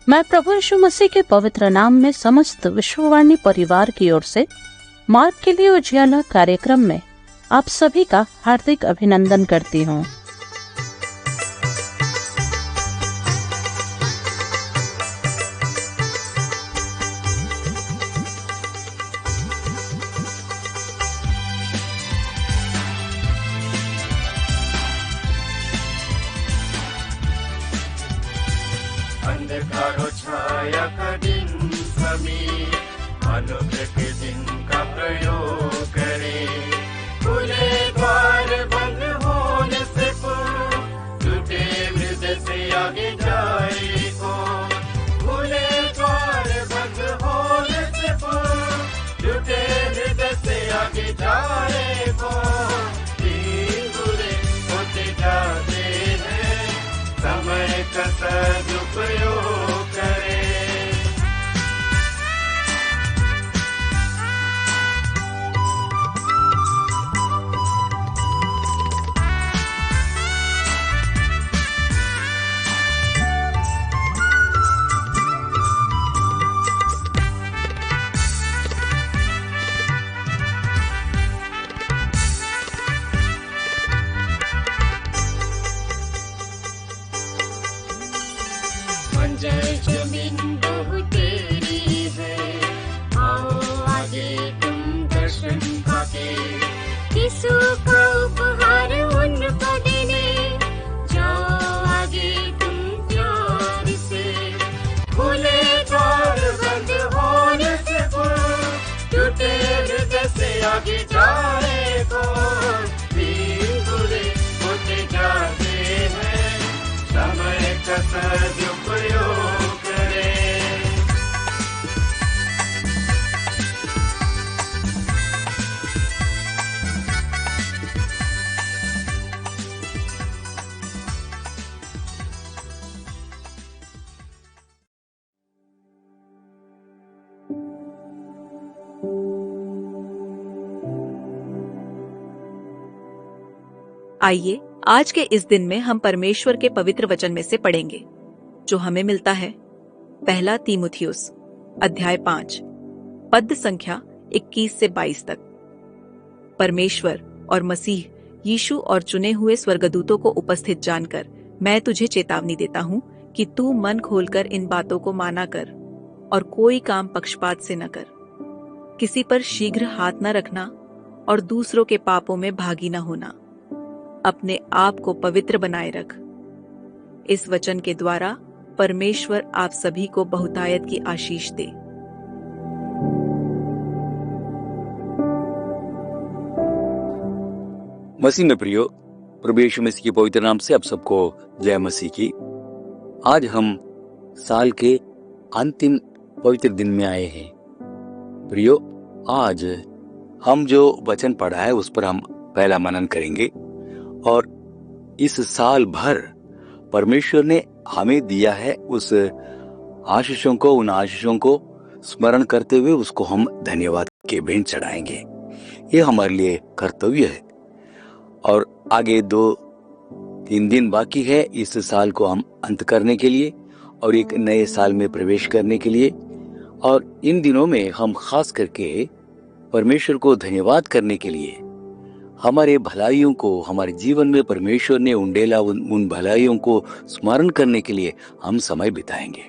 मैं प्रभु यीशु मसीह के पवित्र नाम में समस्त विश्ववाणी परिवार की ओर से मार्ग के लिए उजियाला कार्यक्रम में आप सभी का हार्दिक अभिनंदन करती हूँ। अंधकारो छाया का दिन समीर अनुग्रह के दिन का प्रयोग करे। खुले द्वार बंद होने से पूर्व टूटे हृदय से आगे जाए को। खुले द्वार बंद होने से पूर्व टूटे हृदय से आगे जाए को। दिन बुरे होते जाते हैं, समय का सदुपयोग करें। जमीन बहुत तेरी है, आओ आगे तुम दर्शन पाके। यीशु का उपहार उनको देने जाओ आगे तुम प्यार से। खुले द्वार बंद होने से पूर्व टूटे हृदय से आगे जाए को। दिन बुरे होते जाते हैं, समय का सदुपयोग करें। आइए आज के इस दिन में हम परमेश्वर के पवित्र वचन में से पढ़ेंगे, जो हमें मिलता है पहला तीमुथियुस अध्याय 5 पद संख्या 21 से 22 तक। परमेश्वर और मसीह यीशु और चुने हुए स्वर्गदूतों को उपस्थित जानकर मैं तुझे चेतावनी देता हूँ कि तू मन खोलकर इन बातों को माना कर और कोई काम पक्षपात से न कर। किसी पर शीघ्र हाथ न रखना और दूसरों के पापों में भागी न होना। अपने आप को पवित्र बनाए रख। इस वचन के द्वारा परमेश्वर आप सभी को बहुतायत की आशीष दे। मसीह में प्रियो, प्रभु यीशु मसीह के पवित्र नाम से आप सबको जय मसीह की। आज हम साल के अंतिम पवित्र दिन में आए हैं। प्रियो, आज हम जो वचन पढ़ा है उस पर हम पहला मनन करेंगे और इस साल भर परमेश्वर ने हमें दिया है उस आशीषों को, उन आशीषों को स्मरण करते हुए उसको हम धन्यवाद के भेंट चढ़ाएंगे। ये हमारे लिए कर्तव्य है। और आगे 2-3 दिन बाकी है इस साल को हम अंत करने के लिए और एक नए साल में प्रवेश करने के लिए। और इन दिनों में हम खास करके परमेश्वर को धन्यवाद करने के लिए, हमारे भलाइयों को, हमारे जीवन में परमेश्वर ने उंडेला उन भलाइयों को स्मरण करने के लिए हम समय बिताएंगे।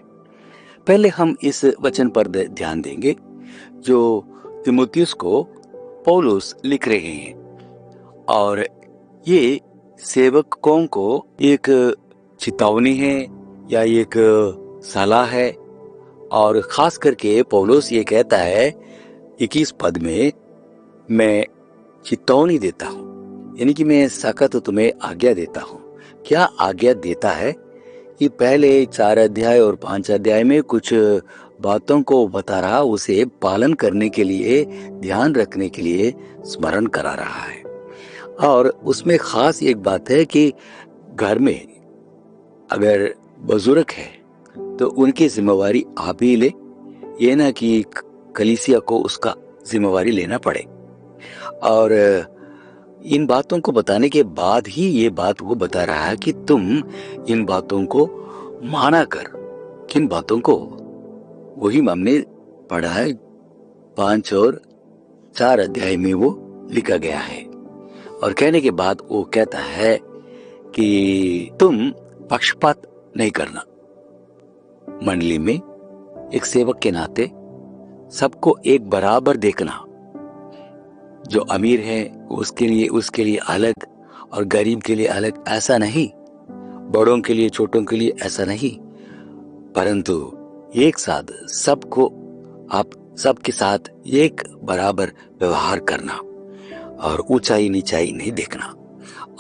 पहले हम इस वचन पर ध्यान देंगे जो तीमुथियुस को पौलुस लिख रहे हैं। और ये सेवकों को एक चेतावनी है या एक सलाह है। और खास करके पौलुस ये कहता है 21 पद में, मैं चेतावनी देता हूं, यानी कि मैं सख्त तुम्हें आज्ञा देता हूं। क्या आज्ञा देता है? ये पहले 4 अध्याय और 5 अध्याय में कुछ बातों को बता रहा, उसे पालन करने के लिए, ध्यान रखने के लिए स्मरण करा रहा है। और उसमें खास एक बात है कि घर में अगर बुजुर्ग है तो उनकी जिम्मेवारी आप ही ले, ये ना कि कलीसिया को उसका जिम्मेवारी लेना पड़े। और इन बातों को बताने के बाद ही ये बात वो बता रहा है कि तुम इन बातों को माना कर, किन बातों को? वही हमने पढ़ा है, 5 और 4 अध्याय में वो लिखा गया है। और कहने के बाद वो कहता है कि तुम पक्षपात नहीं करना। मंडली में एक सेवक के नाते सबको एक बराबर देखना। जो अमीर है उसके लिए अलग और गरीब के लिए अलग, ऐसा नहीं। बड़ों के लिए, छोटों के लिए ऐसा नहीं, परंतु एक साथ सबको, आप सबके साथ एक बराबर व्यवहार करना और ऊंचाई नीचाई नहीं देखना।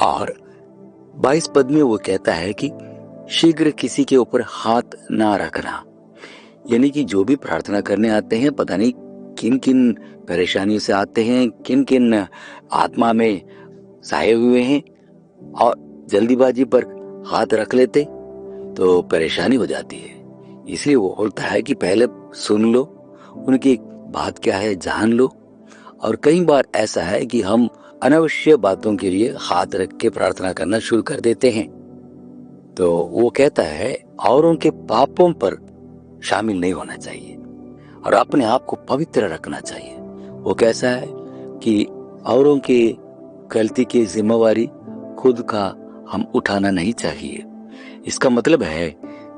और 22 पद में वो कहता है कि शीघ्र किसी के ऊपर हाथ ना रखना। यानी कि जो भी प्रार्थना करने आते हैं, पता नहीं किन किन परेशानियों से आते हैं, किन किन आत्मा में साए हुए हैं, और जल्दीबाजी पर हाथ रख लेते तो परेशानी हो जाती है। इसलिए वो बोलता है कि पहले सुन लो, उनकी बात क्या है जान लो। और कई बार ऐसा है कि हम अनावश्यक बातों के लिए हाथ रख के प्रार्थना करना शुरू कर देते हैं। तो वो कहता है औरों के पापों पर शामिल नहीं होना चाहिए और अपने आप को पवित्र रखना चाहिए। वो कैसा है कि औरों के गलती की जिम्मेवारी खुद का हम उठाना नहीं चाहिए। इसका मतलब है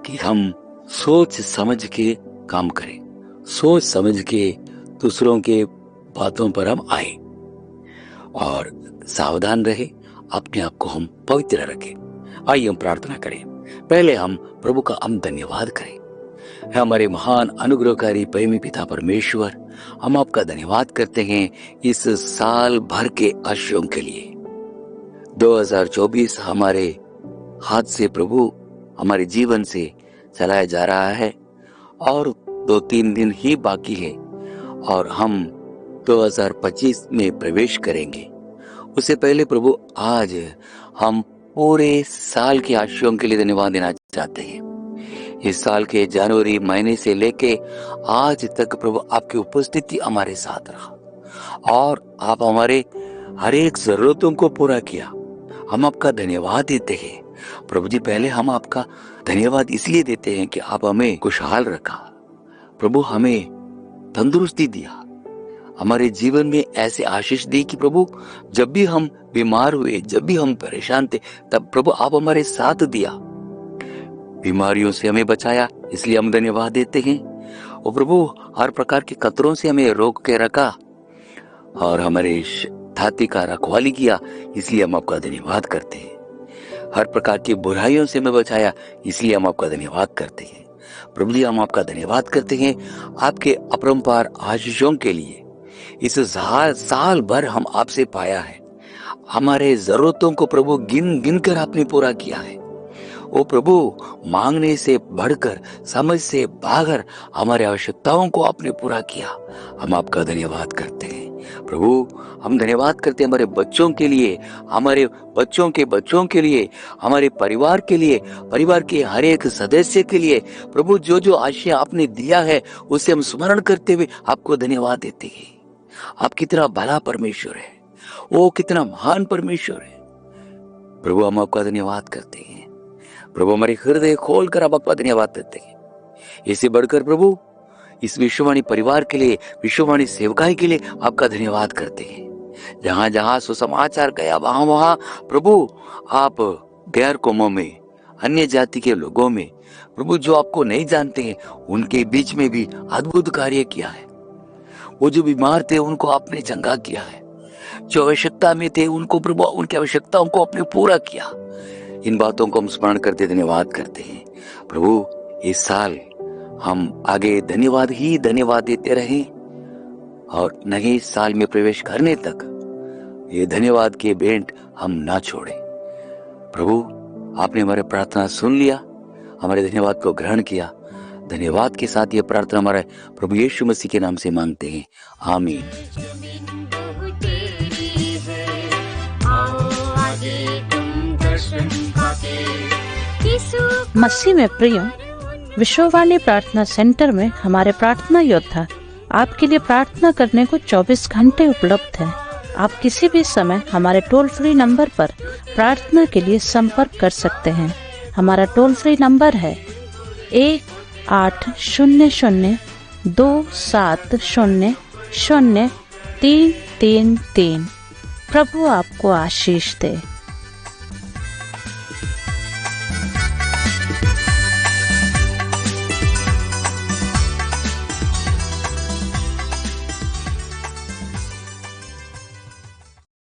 कि हम सोच समझ के काम करें, सोच समझ के दूसरों के बातों पर हम आए और सावधान रहे, अपने आप को हम पवित्र रखें। आइए हम प्रार्थना करें। पहले हम प्रभु का हम धन्यवाद करें। हमारे महान अनुग्रहकारी प्रेमी पिता परमेश्वर, हम आपका धन्यवाद करते हैं इस साल भर के आशीर्वाद के लिए। 2024 हमारे हाथ से प्रभु, हमारे जीवन से चलाया जा रहा है और 2-3 दिन ही बाकी है और हम 2025 में प्रवेश करेंगे। उससे पहले प्रभु, आज हम पूरे साल के आशीर्वाद के लिए धन्यवाद देना चाहते हैं। इस साल के जनवरी महीने से लेके आज तक प्रभु आपकी उपस्थिति हमारे साथ रहा और आप हमारे हर एक जरूरतों को पूरा किया। हम आपका धन्यवाद देते हैं प्रभु जी। पहले हम आपका धन्यवाद इसलिए देते हैं कि आप हमें खुशहाल रखा प्रभु, हमें तंदुरुस्ती दिया, हमारे जीवन में ऐसे आशीष दी कि प्रभु जब भी हम बीमार हुए, जब भी हम परेशान थे, तब प्रभु आप हमारे साथ दिया, बीमारियों से हमें बचाया, इसलिए हम धन्यवाद देते हैं। और प्रभु हर प्रकार के खतरों से हमें रोक के रखा और हमारे छाती का रखवाली किया, इसलिए हम आपका धन्यवाद करते हैं। हर प्रकार की बुराइयों से हमें बचाया, इसलिए हम आपका धन्यवाद करते हैं। प्रभु जी, हम आपका धन्यवाद करते हैं आपके अपरंपार आशीषों के लिए। इस साल भर हम आपसे पाया है, हमारे जरूरतों को प्रभु गिन गिन कर आपने पूरा किया है। ओ प्रभु, मांगने से बढ़कर, समझ से बाहर हमारे आवश्यकताओं को आपने पूरा किया। हम आपका धन्यवाद करते हैं प्रभु। हम धन्यवाद करते हैं हमारे बच्चों के लिए, हमारे बच्चों के बच्चों के लिए, हमारे परिवार के लिए, परिवार के हर एक सदस्य के लिए। प्रभु जो जो आशीष आपने दिया है उसे हम स्मरण करते हुए आपको धन्यवाद देते हैं। आप कितना भला परमेश्वर है, वो कितना महान परमेश्वर है प्रभु। हम आपका धन्यवाद करते हैं प्रभु, हमारे हृदय खोलकर आप आपका धन्यवाद देते हैं। इससे बढ़कर प्रभु इस विश्ववाणी परिवार के लिए, विश्ववाणी सेवकाई के लिए आपका धन्यवाद करते हैं। जहां जहां सुसमाचार गया वहां वहां प्रभु आप गैर कौमों में, अन्य जाति के लोगों में प्रभु जो आपको नहीं जानते हैं उनके बीच में भी अद्भुत कार्य किया है। वो जो बीमार थे उनको आपने चंगा किया है, जो आवश्यकता में थे उनको प्रभु उनकी आवश्यकताओं को आपने पूरा किया। इन बातों को हम स्मरण करते धन्यवाद करते हैं प्रभु। इस साल हम आगे धन्यवाद ही धन्यवाद देते रहें और नए साल में प्रवेश करने तक ये धन्यवाद के भेंट हम ना छोड़ें प्रभु। आपने हमारे प्रार्थना सुन लिया, हमारे धन्यवाद को ग्रहण किया। धन्यवाद के साथ ये प्रार्थना हमारे प्रभु यीशु मसीह के नाम से मांगते हैं, आमीन। मसीह में प्रिय, विश्ववाणी प्रार्थना सेंटर में हमारे प्रार्थना योद्धा आपके लिए प्रार्थना करने को 24 घंटे उपलब्ध है। आप किसी भी समय हमारे टोल फ्री नंबर पर प्रार्थना के लिए संपर्क कर सकते हैं। हमारा टोल फ्री नंबर है 800-270-0333। प्रभु आपको आशीष दे।